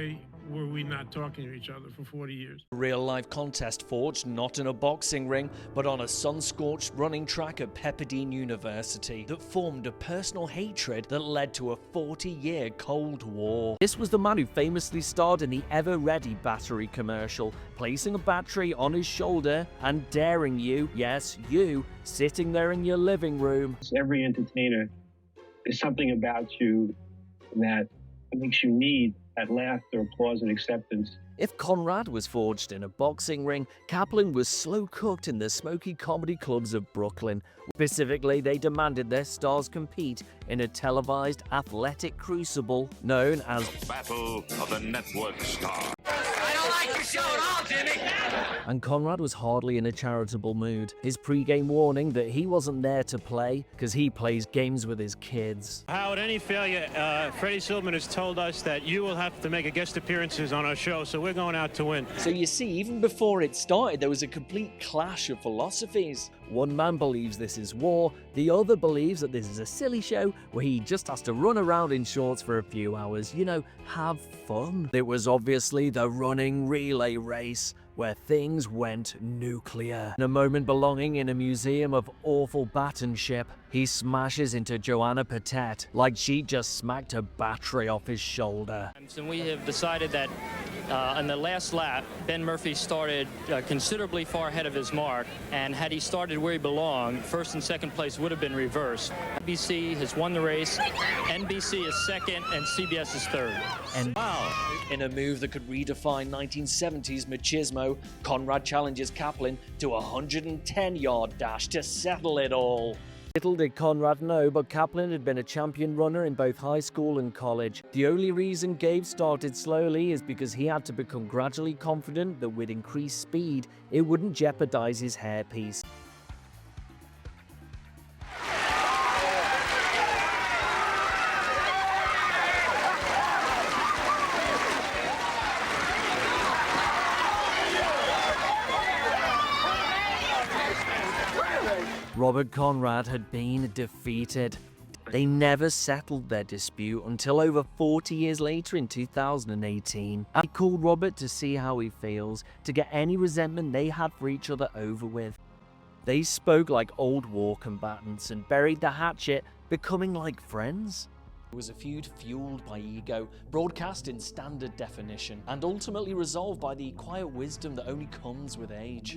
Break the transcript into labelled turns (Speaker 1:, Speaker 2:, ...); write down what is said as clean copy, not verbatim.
Speaker 1: why were we not talking to each other for 40 years?
Speaker 2: A real-life contest forged not in a boxing ring, but on a sun-scorched running track at Pepperdine University that formed a personal hatred that led to a 40-year Cold War. This was the man who famously starred in the ever-ready battery commercial, placing a battery on his shoulder and daring you, yes, you, sitting there in your living room.
Speaker 3: Every entertainer, there's something about you that makes you need that laughter, applause, and acceptance.
Speaker 2: If Conrad was forged in a boxing ring, Kaplan was slow-cooked in the smoky comedy clubs of Brooklyn. Specifically, they demanded their stars compete in a televised athletic crucible known as
Speaker 4: Battle of the Network Stars.
Speaker 5: I don't like your show at all, Jimmy!
Speaker 2: And Conrad was hardly in a charitable mood. His pre-game warning that he wasn't there to play because he plays games with his kids.
Speaker 6: How at any failure, Freddie Silverman has told us that you will have to make a guest appearances on our show, so we're going out to win.
Speaker 2: So you see, even before it started, there was a complete clash of philosophies. One man believes this is war, the other believes that this is a silly show where he just has to run around in shorts for a few hours, you know, have fun. It was obviously the running relay race, where things went nuclear. In a moment belonging in a museum of awful batonship, he smashes into Joanna Patet like she just smacked a battery off his shoulder.
Speaker 7: And we have decided that on the last lap, Ben Murphy started considerably far ahead of his mark, and had he started where he belonged, first and second place would have been reversed. NBC has won the race, NBC is second, and CBS is third.
Speaker 2: And wow! In a move that could redefine 1970s machismo, Conrad challenges Kaplan to a 110-yard dash to settle it all. Little did Conrad know, but Kaplan had been a champion runner in both high school and college. The only reason Gabe started slowly is because he had to become gradually confident that with increased speed, it wouldn't jeopardize his hairpiece. Robert Conrad had been defeated. They never settled their dispute until over 40 years later in 2018. I called Robert to see how he feels, to get any resentment they had for each other over with. They spoke like old war combatants and buried the hatchet, becoming like friends. It was a feud fueled by ego, broadcast in standard definition, and ultimately resolved by the quiet wisdom that only comes with age.